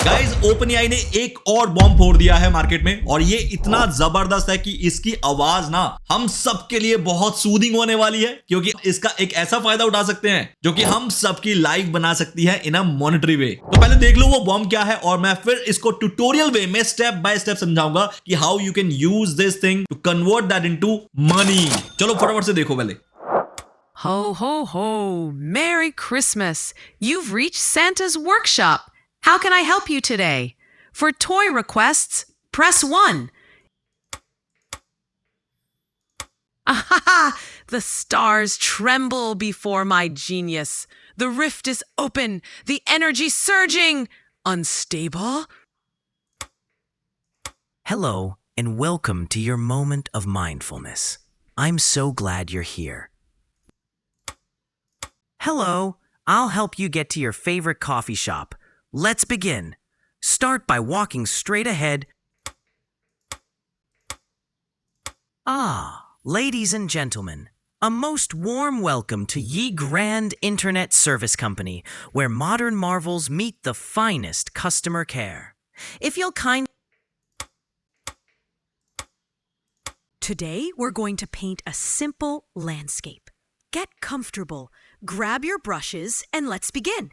Guys OpenAI ने एक और बॉम्ब फोड़ दिया है मार्केट में और ये इतना जबरदस्त है कि इसकी आवाज ना हम सबके लिए बहुत सूदिंग होने वाली है, क्योंकि इसका एक ऐसा फायदा उठा सकते हैं जो कि हम सबकी लाइफ बना सकती है इन अ मॉनेटरी वे। तो पहले देख लो वो बॉम्ब क्या है और मैं फिर इसको ट्यूटोरियल वे में स्टेप बाय स्टेप समझाऊंगा कि how you can use this thing to convert that into money. चलो फटाफट से देखो पहले। Ho, ho, ho! Merry Christmas! You've reached Santa's workshop. How can I help you today? For toy requests, press 1. Ah, the stars tremble before my genius. The rift is open, the energy surging. Unstable? Hello, and welcome to your moment of mindfulness. I'm so glad you're here. Hello, I'll help you get to your favorite coffee shop. Let's begin. Start by walking straight ahead. Ladies and gentlemen, a most warm welcome to Ye Grand Internet Service Company, where modern marvels meet the finest customer care. If you'll Today, we're going to paint a simple landscape. Get comfortable, grab your brushes, and let's begin.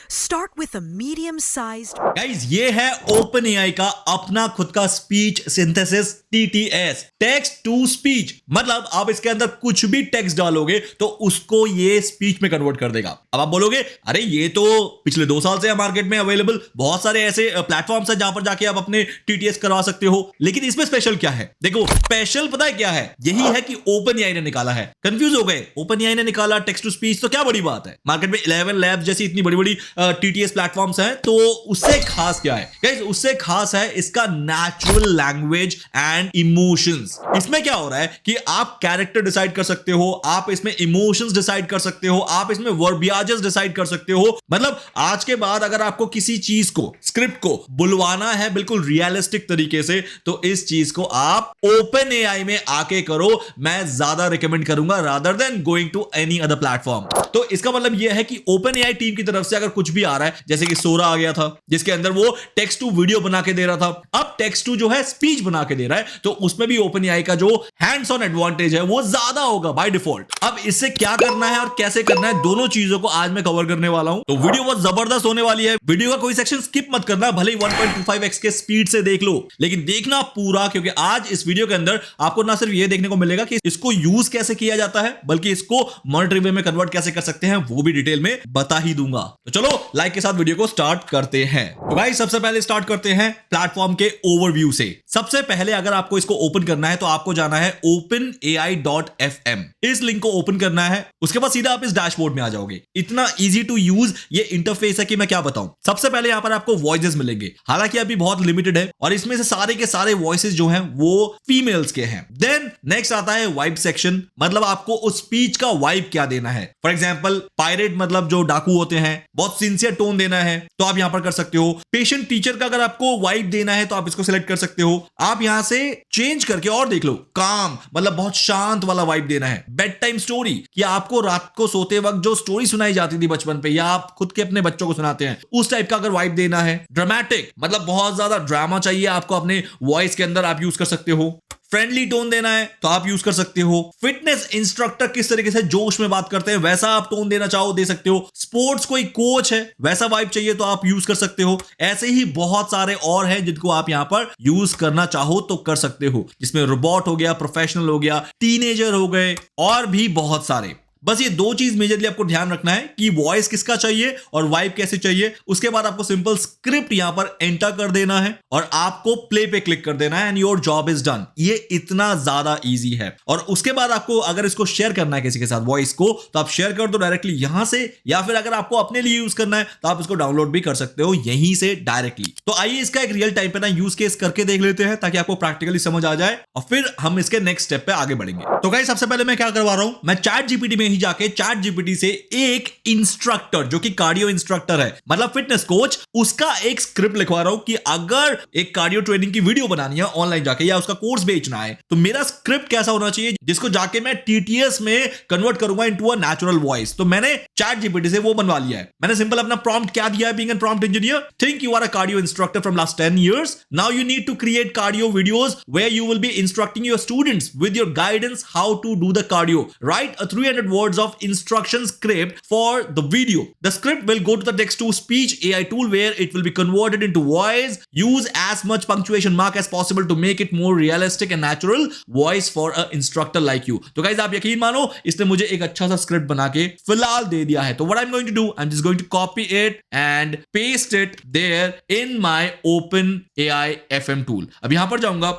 Start with a medium-sized... guys ये है OpenAI का अपना खुद का speech synthesis TTS, text to speech. मतलब आप इसके अंदर कुछ भी टेक्स्ट डालोगे तो उसको ये स्पीच में कन्वर्ट कर देगा। अब आप बोलोगे अरे ये तो पिछले 2 साल से है मार्केट में अवेलेबल, बहुत सारे ऐसे प्लेटफॉर्म्स हैं जहां पर जाके आप अपने TTS करवा सकते हो, लेकिन इसमें स्पेशल क्या है? देखो स्पेशल पता है क्या है? यही है कि OpenAI ने निकाला है। कंफ्यूज हो गए? OpenAI ने निकाला टेक्स्ट टू स्पीच तो क्या बड़ी बात है? मार्केट में 11 Labs जैसी इतनी बड़ी बड़ी TTS प्लेटफॉर्म्स हैं, तो उससे खास क्या है? गाइस उससे खास है इसका नेचुरल लैंग्वेज एंड इमोशंस। इसमें क्या हो रहा है कि आप कैरेक्टर डिसाइड कर सकते हो, आप इसमें इमोशंस डिसाइड कर सकते हो, आप इसमें वर्बियाजेस डिसाइड कर सकते हो। मतलब आज के बाद अगर आपको किसी चीज को, स्क्रिप्ट को बुलवाना है बिल्कुल रियलिस्टिक तरीके से, तो इस चीज को आप OpenAI में आके करो। मैं ज्यादा रिकमेंड करूंगा rather than going to any other platform. तो इसका मतलब यह है कि OpenAI टीम की तरफ से अगर कुछ भी आ रहा है, जैसे कि सोरा आ गया था जिसके अंदर वो टेक्स्ट टू वीडियो बना के दे रहा था, अब टेक्स्ट टू जो है स्पीच बना के दे रहा है, तो उसमें भी OpenAI का जो हैंड्स ऑन एडवांटेज है वो ज्यादा होगा बाय डिफॉल्ट। अब इससे क्या करना है और कैसे करना है, दोनों चीजों को आज मैं कवर करने वाला हूं। तो वीडियो बहुत जबरदस्त होने वाली है। वीडियो का कोई सेक्शन स्किप मत करना, भले ही 1.25x के स्पीड से देख लो, लेकिन देखना पूरा, क्योंकि आज इस वीडियो के अंदर आपको ना सिर्फ ये देखने को मिलेगा कि इसको यूज कैसे किया जाता है, बल्कि इसको मॉनेटरी वे में कन्वर्ट कैसे कर सकते हैं वो भी डिटेल में बता ही दूंगा। तो चलो लाइक के साथ वीडियो को स्टार्ट करते हैं। तो गाइस सबसे पहले स्टार्ट करते हैं प्लेटफॉर्म के ओवरव्यू से। सबसे पहले अगर आपको इसको ओपन करना है तो आपको जाना है openai.fm, इस लिंक को ओपन करना है। उसके बाद सीधा आप इस डैशबोर्ड में आ जाओगे। इतना इजी टू यूज ये इंटरफेस है कि मैं क्या बताऊं। सबसे पहले यहां पर आपको वॉइसेस मिलेंगे, हालांकि अभी बहुत लिमिटेड है और इसमें से सारे के सारे वॉइसेस जो हैं वो फीमेल्स के हैं। देन नेक्स्ट आता है वाइब सेक्शन, मतलब आपको उस स्पीच का वाइब क्या देना है। फॉर एग्जांपल पायरेट मतलब जो डाकू होते हैं, बहुत सिंसियर टोन देना है तो आप यहां पर कर सकते हो। पेशेंट टीचर का अगर आपको वाइब देना है तो आप इसको सिलेक्ट कर सकते हो। आप यहां से चेंज करके और देख लो, काम मतलब बहुत शांत वाला वाइब देना है। बेड टाइम स्टोरी कि आपको रात को सोते वक्त जो स्टोरी सुनाई जाती थी बचपन पे, या आप खुद के अपने बच्चों को सुनाते हैं, उस टाइप का अगर वाइब देना है। ड्रामेटिक मतलब बहुत ज्यादा ड्रामा चाहिए आपको अपने वॉइस के अंदर, आप यूज कर सकते हो। फ्रेंडली टोन देना है तो आप यूज कर सकते हो। फिटनेस इंस्ट्रक्टर किस तरीके से जोश में बात करते हैं वैसा आप टोन देना चाहो दे सकते हो। स्पोर्ट्स कोई कोच है वैसा वाइब चाहिए तो आप यूज कर सकते हो। ऐसे ही बहुत सारे और हैं जिनको आप यहां पर यूज करना चाहो तो कर सकते हो, जिसमें रोबोट हो गया, प्रोफेशनल हो गया, टीनेजर हो गए और भी बहुत सारे। बस ये 2 चीज मेजरली आपको ध्यान रखना है कि वॉइस किसका चाहिए और वाइब कैसे चाहिए। उसके बाद आपको सिंपल स्क्रिप्ट यहां पर एंटर कर देना है और आपको प्ले पे क्लिक कर देना है and your job is done. ये इतना ज्यादा इजी है। और उसके बाद आपको अगर इसको शेयर करना है किसी के साथ वॉइस को, तो आप शेयर कर दो डायरेक्टली यहां से, या फिर अगर आपको अपने लिए यूज करना है तो आप इसको डाउनलोड भी कर सकते हो यहीं से डायरेक्टली। तो आइए इसका एक रियल टाइम पे ना यूज केस करके देख लेते हैं ताकि आपको प्रैक्टिकली समझ आ जाए और फिर हम इसके नेक्स्ट स्टेप पे आगे बढ़ेंगे। तो गाइस सबसे पहले मैं क्या करवा रहा हूं, मैं ChatGPT में ही जाके चैट जीपीटी से एक इंस्ट्रक्टर जो कि कार्डियो इंस्ट्रक्टर है, मतलब फिटनेस कोच, उसका एक स्क्रिप्ट लिखवा रहा हूं कि अगर एक कार्डियो ट्रेनिंग की वीडियो बनानी है ऑनलाइन जाके या उसका कोर्स बेचना है तो मेरा स्क्रिप्ट कैसा होना चाहिए जिसको जाके मैं टीटीएस में कन्वर्ट करूंगा इनटू अ नेचुरल वॉइस। तो मैंने चैट जीपीटी से वो बनवा लिया है। मैंने सिंपल अपना प्रॉम्प्ट क्या दिया है, being an prompt engineer, think you are a cardio instructor from last 10 years. Now you need to create cardio videos where you will be instructing your students with your guidance how to do the cardio. Write a 300 words of instruction script for the video. The script will go to the text to speech AI tool where it will be converted into voice. Use as much punctuation mark as possible to make it more realistic and natural voice for a instructor like you. तो guys आप यकीन मानो इसने मुझे एक अच्छा सा script बना के फिलहाल दे दिया है। तो what I'm going to do, I'm just going to copy it and paste it there in my OpenAI FM tool। अब यहां पर जाऊंगा,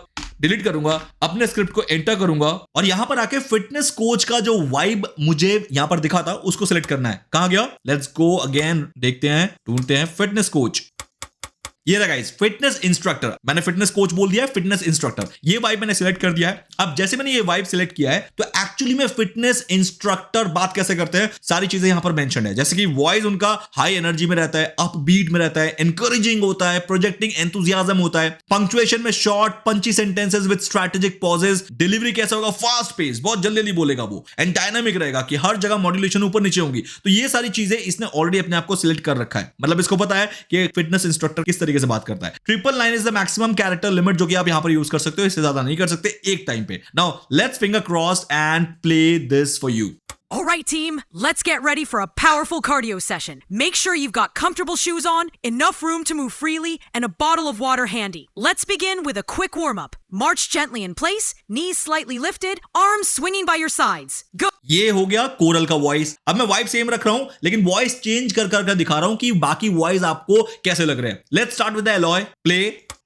डिलीट करूंगा, अपने स्क्रिप्ट को एंटर करूंगा और यहां पर आके फिटनेस कोच का जो वाइब मुझे यहां पर दिखा था उसको सिलेक्ट करना है। कहां गया? लेट्स गो अगेन, देखते हैं, ढूंढते हैं फिटनेस कोच। ये रहा गाइस, फिटनेस इंस्ट्रक्टर। मैंने फिटनेस कोच बोल दिया है, फिटनेस इंस्ट्रक्टर, ये वाइब मैंने सिलेक्ट कर दिया है। अब जैसे मैंने ये वाइब सिलेक्ट किया है तो एक्चुअली में फिटनेस इंस्ट्रक्टर बात कैसे करते हैं सारी चीजें यहां पर मेंशन है। जैसे कि वॉइस उनका हाई एनर्जी में रहता है, अप बीट में रहता है, एनकरेजिंग होता है, प्रोजेक्टिंग एंथुसियाज्म होता है, पंक्चुएशन में short punchy sentences with strategic pauses, delivery कैसा होगा, फास्ट पेस, बहुत जल्दी जल्दी बोलेगा वो, एंड डायनामिक रहेगा कि हर जगह मॉड्यूलेशन ऊपर नीचे होंगी। तो ये सारी चीजें इसने ऑलरेडी अपने आप को सिलेक्ट कर रखा है, मतलब इसको पता है कि फिटनेस इंस्ट्रक्टर किस तरीके से बात करता है। 999 is the maximum character limit जो कि आप यहां पर यूज कर सकते हो, इससे ज्यादा नहीं कर सकते एक टाइम पे। Now let's finger crossed and play this for you. All right, team, let's get ready for a powerful cardio session. Make sure you've got comfortable shoes on, enough room to move freely, and a bottle of water handy. Let's begin with a quick warm-up. March gently in place, knees slightly lifted, arms swinging by your sides. Go! ये हो गया coral का voice. अब मैं vibe same रख रहा हूं लेकिन वॉइस चेंज कर कर दिखा रहा हूं कि बाकी वॉइस आपको कैसे लग रहे हैं। Let's start with the alloy, play.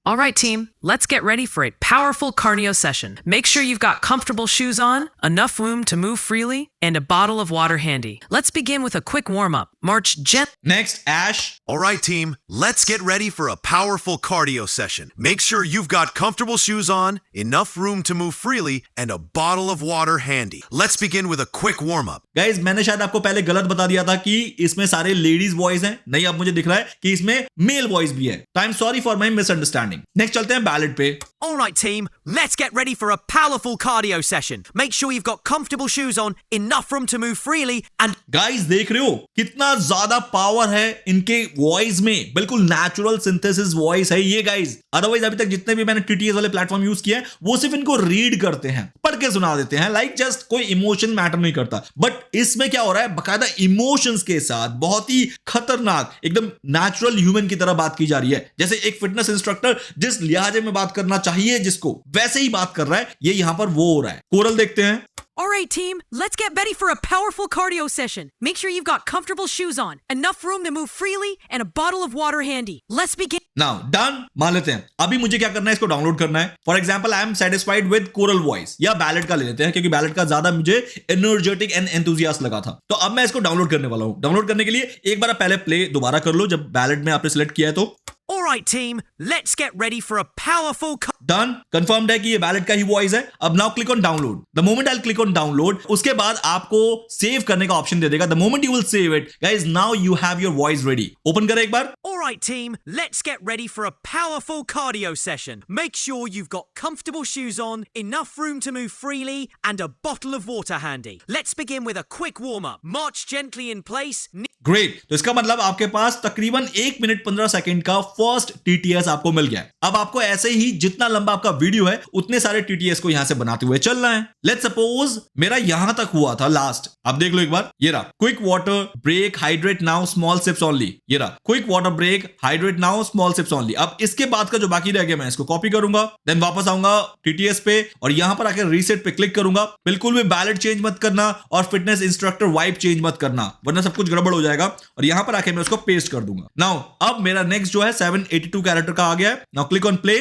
All right, team, let's get ready for a powerful cardio session. Make sure you've got comfortable shoes on, enough room to move freely, and a bottle of water handy. Let's begin with a quick warm-up. March gently. Next, Ash. All right, team, let's get ready for a powerful cardio session. Make sure you've got comfortable shoes on, enough room to move freely, and a bottle of water handy. Let's begin with a quick warm-up. Guys, मैंने शायद आपको पहले गलत बता दिया था कि इसमें सारे लेडीज वॉइस हैं। नहीं, अब मुझे दिख रहा है कि इसमें मेल वॉइस भी है। So I'm sorry for my misunderstanding. Next चलते हैं बैलेट पे। All right, team, let's get ready for a powerful cardio session. Make sure you've got comfortable shoes on, enough room to move freely, and guys देख रहे हो कितना ज्यादा power है इनके वॉइस में, बिल्कुल नेचुरल सिंथेसिस वॉइस है ये गाइस। अदरवाइज अभी तक जितने भी मैंने टीटीएस वाले प्लेटफॉर्म यूज किए हैं वो सिर्फ इनको रीड करते हैं, पढ़ के सुना देते हैं, लाइक जस्ट कोई इमोशन मैटर नहीं करता। बट इसमें क्या हो रहा है, बकायदा इमोशंस के साथ बहुत ही खतरनाक एकदम नेचुरल ह्यूमन की तरह बात की जा रही है। जैसे एक फिटनेस इंस्ट्रक्टर जिस लिहाजे में बात करना चाहिए जिसको, वैसे ही बात कर रहा है। ये यहां पर वो हो रहा है। कोरल देखते हैं। All right, team, let's get ready for a powerful cardio session. Make sure you've got comfortable shoes on, enough room to move freely, and a bottle of water handy. Let's begin. Now, done. मान लेते हैं। अभी मुझे क्या करना है, इसको download करना है। For example, I am satisfied with coral voice, या बैलेट का ले लेते हैं क्योंकि बैलेट का ज्यादा मुझे एनर्जेटिक एंड एंथुसियास्ट लगा था। तो अब मैं इसको डाउनलोड करने वाला हूं। डाउनलोड करने के लिए एक बार पहले प्ले दोबारा कर लो जब बैलेट में आपने सिलेक्ट किया है तो। all right, team, let's get ready for a powerful done, confirmed है कि ये बैलेट का ही वॉइस है। अब now click on download. The moment I click on download, उसके बाद आपको सेव करने का ऑप्शन दे देगा। The moment you will save it, guys, now you have your voice ready. Open करें एक बार। All right, team, let's get ready for a powerful cardio session. Make sure you've got comfortable shoes on, enough room to move freely, and a bottle of water handy. Let's begin with a quick warm-up. March gently in place. Great, तो इसका मतलब आपके पास तकरीबन 1 minute 15 second का first TTS आपको मिल गया है। अब आपको ऐसे ही जितना लंबा आपका वीडियो है उतने सारे टीटीएस को यहां से बनाते हुए चलना है। लेट्स सपोज मेरा यहां तक हुआ था लास्ट। अब देख लो एक बार, ये रहा quick water break, hydrate now, small sips only. ये रहा quick water break, hydrate now, small sips only. अब इसके बाद का जो बाकी रह गया मैं इसको कॉपी करूंगा, देन वापस आऊंगा टीटीएस पे और यहां पर आकर रीसेट पे क्लिक करूंगा। बिल्कुल भी बैलेट चेंज मत करना और फिटनेस इंस्ट्रक्टर वाइब चेंज मत करना, वरना सब कुछ गड़बड़ हो जाएगा। और यहां पर आके मैं उसको पेस्ट कर दूंगा। नाउ अब मेरा नेक्स्ट जो है 782 कैरेक्टर का आ गया है। Now click on play.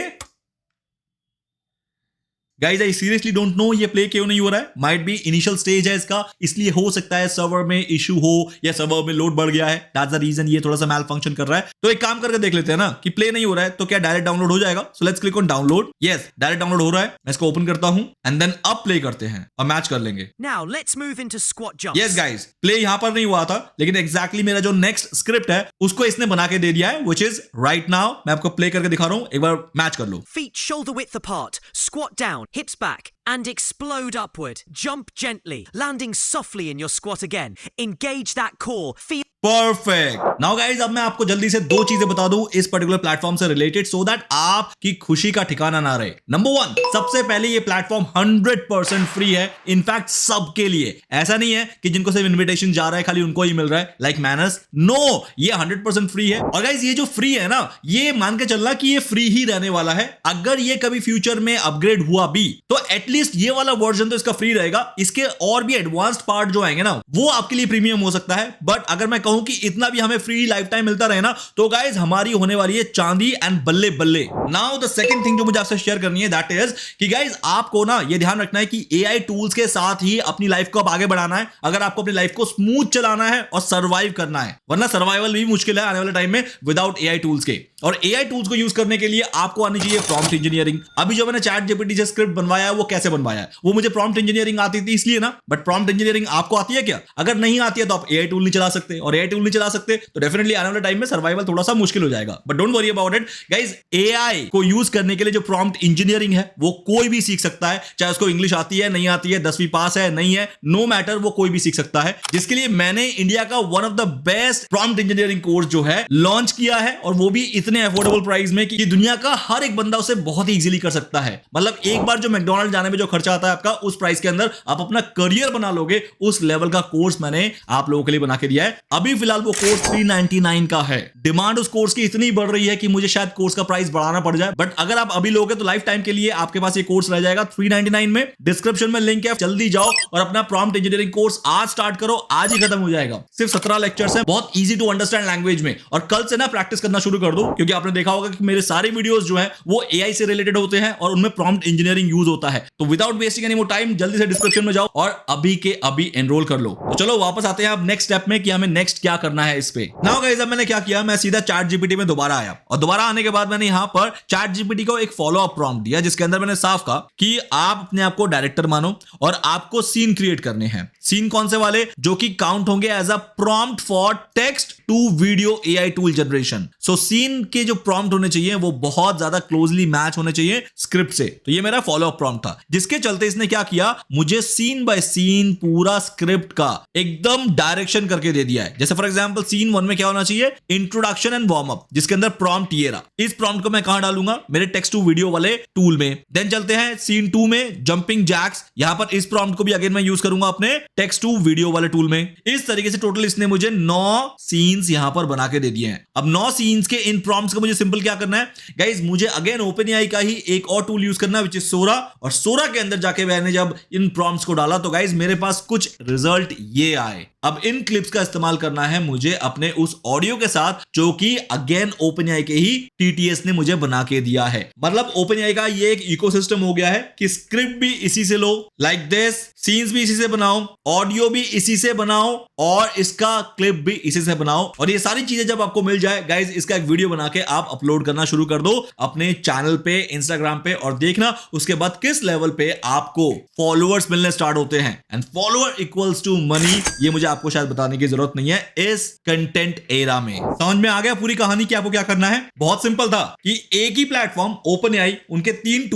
Guys I seriously don't know ये प्ले क्यों नहीं हो रहा है. माइट बी इनिशियल स्टेज है इसका, इसलिए हो सकता है सर्वर में इशू हो या सर्वर में लोड बढ़ गया है. दैट्स द रीजन ये थोड़ा सा मैल फंक्शन कर रहा है. तो एक काम करके देख लेते हैं ना कि प्ले नहीं हो रहा है तो क्या डायरेक्ट डाउनलोड हो जाएगा. So let's click on download. Yes, direct download हो रहा है. मैं इसको ओपन करता हूं एंड देन अब प्ले करते हैं और मैच कर लेंगे. Now let's move into squat jumps. Yes guys, play यहां पर नहीं हुआ था लेकिन एग्जैक्टली मेरा जो नेक्स्ट स्क्रिप्ट है उसको इसने बना के दे दिया है, व्हिच इज राइट नाउ. मैं आपको प्ले करके दिखा रहा हूं, एक बार मैच कर लो. Feet shoulder width apart. Squat down, hips back, and explode upward. Jump gently, landing softly in your squat again. Engage that core. Feel perfect. Now guys, अब मैं आपको जल्दी से दो चीजें बता दूं इस पर्टिकुलर प्लेटफॉर्म से रिलेटेड सो दैट आपकी खुशी का ठिकाना ना रहे. नंबर 1, सबसे पहले ये प्लेटफॉर्म 100% फ्री है. इनफैक्ट सबके लिए. ऐसा नहीं है कि जिनको सिर्फ इन्विटेशन जा रहा है खाली उनको ही मिल रहा है लाइक मैनर्स. नो, ये 100% फ्री है. और गाइज ये जो फ्री है ना, ये मान के चलना कि ये फ्री ही रहने वाला है. अगर ये कभी फ्यूचर में अपग्रेड हुआ भी तो एटलीस्ट ये वाला वर्जन तो इसका फ्री रहेगा. इसके और भी एडवांस्ड पार्ट जो आएंगे ना वो आपके लिए प्रीमियम हो सकता है. बट अगर मैं कहूं कि इतना भी हमें फ्री लाइफ टाइम मिलता रहे ना तो गाइज हमारी होने वाली है चांदी एंड बल्ले बल्ले. नाउ द सेकंड थिंग जो मुझे आपसे शेयर करनी है दैट इज कि गाइज आपको ना ये ध्यान रखना है कि एआई टूल्स के साथ ही अपनी लाइफ को अब आगे बढ़ाना है अगर आपको अपनी लाइफ को स्मूथ चलाना है और सर्वाइव करना है. वरना सर्वाइवल भी मुश्किल है आने वाले टाइम में विदाउट एआई टूल्स के. और एआई टूल्स को यूज करने के लिए आपको आनी चाहिए प्रॉम्प्ट इंजीनियरिंग. अभी जो मैंने चैट जीपीटी से स्क्रिप्ट बनवाया है वो कैसे बनवाया है, वो मुझे प्रॉम्प्ट इंजीनियरिंग आती थी इसलिए ना. बट प्रॉम्प्ट इंजीनियरिंग आपको आती है क्या? अगर नहीं आती है तो आप एआई टूल नहीं चला सकते, और एआई टूल नहीं चला सकते तो डेफिनेटली आने वाले टाइम में सर्वाइवल थोड़ा सा मुश्किल हो जाएगा. But don't worry about it guys. AI को यूज करने के लिए जो प्रॉम्प्ट इंजीनियरिंग है वो कोई भी सीख सकता है. चाहे उसको इंग्लिश आती है, नहीं आती है, 10वीं पास है, नहीं है, नो मैटर, वो कोई भी सीख सकता है. जिसके लिए मैंने इंडिया का one of the best prompt engineering course जो है लॉन्च किया है, और वो भी इतने अफोर्डेबल प्राइस में कि दुनिया का हर एक बंदा उसे बहुत ही इजीली कर सकता है. मतलब एक बार जो मैकडॉनल्ड जाने में जो खर्चा आता है आपका, उस प्राइस के अंदर आप अपना करियर बना लोगे. उस लेवल का कोर्स मैंने आप लोगों के लिए बना के दिया है. अभी फिलहाल वो कोर्स 399 का है. डिमांड उस कोर्स की इतनी बढ़ रही है कि मुझे शायद कोर्स का प्राइस बढ़ाना पड़ जाए. बट अगर आप अभी लोगे तो लाइफ टाइम के लिए आपके पास ये कोर्स रह जाएगा 399 में. डिस्क्रिप्शन में लिंक है, जल्दी जाओ और अपना प्रॉम्प्ट इंजीनियरिंग कोर्स आज स्टार्ट करो. आज ही खत्म हो जाएगा. सिर्फ 17 लेक्चर्स हैं, बहुत इजी टू अंडरस्टैंड लैंग्वेज में. और कल से ना प्रैक्टिस करना शुरू कर दो, क्योंकि आपने देखा होगा कि मेरे सारे वीडियोस जो है वो एआई से रिलेटेड होते हैं और उनमें प्रॉम्प्ट इंजीनियरिंग यूज होता है. तो without wasting any more time जल्दी से डिस्क्रिप्शन में जाओ और अभी के अभी एनरोल कर लो. तो चलो वापस आते हैं अब नेक्स्ट स्टेप में कि हमें नेक्स्ट क्या करना है इस पे. नाउ गाइस, अब मैंने क्या किया, मैं सीधा चैट जीपीटी में दोबारा आया, और दोबारा आने के बाद मैंने यहां पर चैट जीपीटी को एक फॉलो अप प्रॉम्प्ट दिया जिसके अंदर मैंने साफ कहा कि आप अपने आप को डायरेक्टर मानो और आपको सीन क्रिएट करने हैं. सीन कौन से वाले? जो कि काउंट होंगे as a prompt for text to video AI tool generation. So scene के जो प्रॉम्प्ट होने चाहिए वो बहुत ज्यादा क्लोजली मैच होने चाहिए स्क्रिप्ट से. तो ये मेरा फॉलो अप प्रॉम्प्ट था, जिसके चलते इसने क्या किया, मुझे सीन बाय सीन पूरा स्क्रिप्ट का एकदम डायरेक्शन करके दे दिया है. जैसे फॉर एग्जांपल सीन 1 में क्या होना चाहिए, इंट्रोडक्शन एंड वार्म अप, जिसके अंदर प्रॉम्प्ट ये रहा. इस प्रॉम्प्ट को मैं कहां डालूंगा, मेरे टेक्स्ट टू वीडियो वाले टूल में. देन चलते हैं सीन 2 में जंपिंग जैक्स. यहां पर इस प्रॉम्प्ट को भी अगेन मैं यूज करूंगा अपने टेक्स्ट टू वीडियो वाले टूल में. इस तरीके से टोटल इसने मुझे 9 सीन्स यहां पर बना के दे दिए हैं. अब 9 सीन्स के इन प्रॉम्प्ट्स को मुझे सिंपल क्या करना है गाइस, मुझे अगेन ओपनएआई का ही एक और टूल यूज करना है विच इज सोरा. और सोरा के अंदर जाके मैंने जब इन प्रॉम्प्ट्स को डाला तो गाइस मेरे पास कुछ रिजल्ट ये आए. अब इन क्लिप्स का इस्तेमाल करना है मुझे अपने उस ऑडियो के साथ जो कि अगेन ओपनएआई के ही टीटीएस ने मुझे बना के दिया है. मतलब ओपनएआई का ये एक इकोसिस्टम हो गया है कि स्क्रिप्ट भी इसी से लो लाइक दिस, सीन्स भी इसी से बनाओ, ऑडियो भी इसी से बनाओ और इसका क्लिप भी इसी से बनाओ. और ये सारी चीजें जब आपको मिल जाए गाइस, इसका एक वीडियो बना के आप अपलोड करना शुरू कर दो अपने चैनल पे, इंस्टाग्राम पे, और देखना उसके बाद किस लेवल पे आपको फॉलोअर्स मिलने स्टार्ट होते हैं. And follower equals to money, ये मुझे आपको शायद बताने की जरूरत नहीं है इस कंटेंट एरा में. समझ में आ गया पूरी कहानी कि आपको क्या करना है? बहुत सिंपल था कि एक ही प्लेटफॉर्म ओपनएआई, उनके 3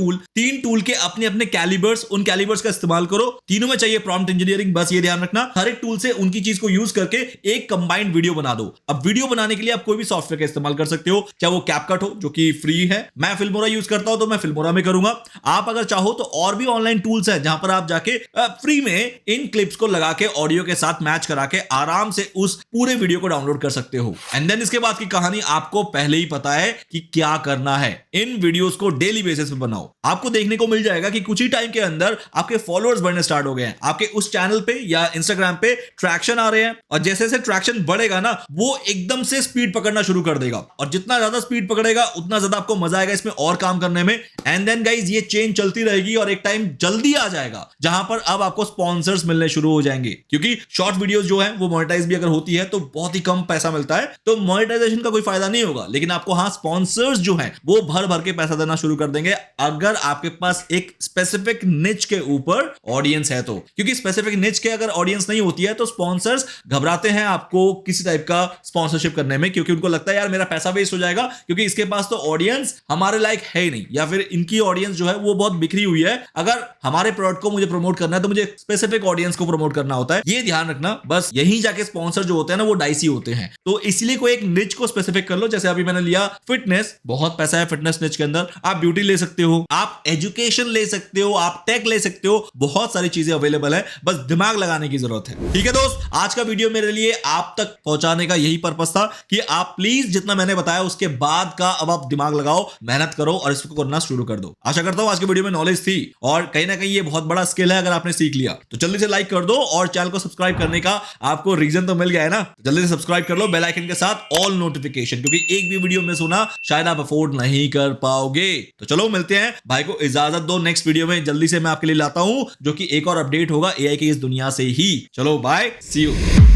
टूल के अपने अपने कैलिबर्स, उन कैलिबर्स का इस्तेमाल करो. तीनों में चाहिए प्रॉम्प्ट इंजीनियरिंग. बस ये ध्यान रखना हर एक टूल से उनकी चीज को यूज करके एक कंबाइंड वीडियो बना दो. अब वीडियो बनाने के लिए आप कोई भी सॉफ्टवेयर का इस्तेमाल कर सकते हो, चाहे वो कैपकट हो जो कि फ्री है. मैं फिल्मोरा यूज करता हूं तो मैं फिल्मोरा में करूंगा. आप अगर चाहो तो और भी ऑनलाइन टूल्स हैं जहां पर आप जाके फ्री में इन क्लिप्स को लगा के ऑडियो के साथ मैच करा के आराम से उस पूरे वीडियो को डाउनलोड कर सकते हो. एंड देन इसके बाद की कहानी आपको पहले ही पता है कि क्या करना है. इन वीडियोस को डेली बेसिस पे बनाओ. आपको देखने को मिल जाएगा कि कुछ ही टाइम के अंदर आपके फॉलोअर्स बढ़ने स्टार्ट हो गए हैं. आपके उस चैनल पे या इंस्टाग्राम पे ट्रैक्शन आ रहे हैं, और जैसे जैसे ट्रैक्शन बढ़ेगा ना वो एकदम से स्पीड पकड़ना शुरू कर देगा. और जितना जितना ज्यादा स्पीड पकड़ेगा उतना ज्यादा आपको मजा आएगा इसमें और काम करने में। एंड देन गाइज ये चेन चलती रहेगी और एक टाइम जल्दी आ जाएगा जहां पर अब आपको स्पॉन्सर्स मिलने शुरू हो जाएंगे, क्योंकि शॉर्ट वीडियोस जो है वो मोनेटाइज भी अगर होती है तो बहुत ही कम पैसा मिलता है, तो मोनेटाइजेशन का कोई फायदा नहीं होगा, लेकिन आपको हाँ स्पॉन्सर्स जो है वो भर भर के पैसा देना शुरू कर देंगे अगर आपके पास एक स्पेसिफिक निच के ऊपर ऑडियंस है तो। क्योंकि स्पेसिफिक निच के अगर ऑडियंस नहीं होती है तो स्पॉन्सर्स घबराते हैं आपको किसी टाइप का स्पॉन्सरशिप करने में, क्योंकि उनको लगता है यार मेरा पैसा वेस्ट हो जाएगा, क्योंकि इसके पास तो ऑडियंस हमारे लायक है ही नहीं, या फिर इनकी ऑडियंस जो है वो बहुत बिखरी हुई है। अगर हमारे प्रोडक्ट को मुझे प्रमोट करना है तो मुझे स्पेसिफिक ऑडियंस को प्रमोट करना होता है, ये ध्यान रखना। बस यहीं जाके स्पॉन्सर जो होते हैं ना वो डाइसी होते हैं, तो इसलिए कोई एक निच को स्पेसिफिक कर लो। जैसे अभी मैंने लिया फिटनेस, बहुत पैसा है फिटनेस निच के अंदर, आप ब्यूटी ले सकते हो, आप एजुकेशन ले सकते हो, आप टेक ले सकते हो, बहुत सारी चीजें अवेलेबल है, बस दिमाग लगाने की जरूरत है। ठीक है दोस्त, आज का वीडियो मेरे लिए आप तक पहुंचाने का यही पर्पस था कि आप प्लीज जितना मैंने बताया उसके बाद का अब आप दिमाग लगाओ, मेहनत करो और इसको करना शुरू कर दो। आशा करता हूं आज के वीडियो में नॉलेज थी और कहीं ना कहीं ये बहुत बड़ा स्किल है अगर आपने सीख लिया तो जल्दी से लाइक कर दो और चैनल को सब्सक्राइब करने का आपको रीजन तो मिल गया है ना, जल्दी से सब्सक्राइब कर लो बेल आइकन के साथ ऑल नोटिफिकेशन, क्योंकि एक भी वीडियो मिस होना शायद आप अफोर्ड नहीं कर पाओगे। तो चलो मिलते हैं, भाई को इजाजत दो, नेक्स्ट वीडियो में जल्दी से मैं आपके लिए लाता हूं जो कि एक और अपडेट होगा एआई की इस दुनिया से ही। चलो बाय, सी यू।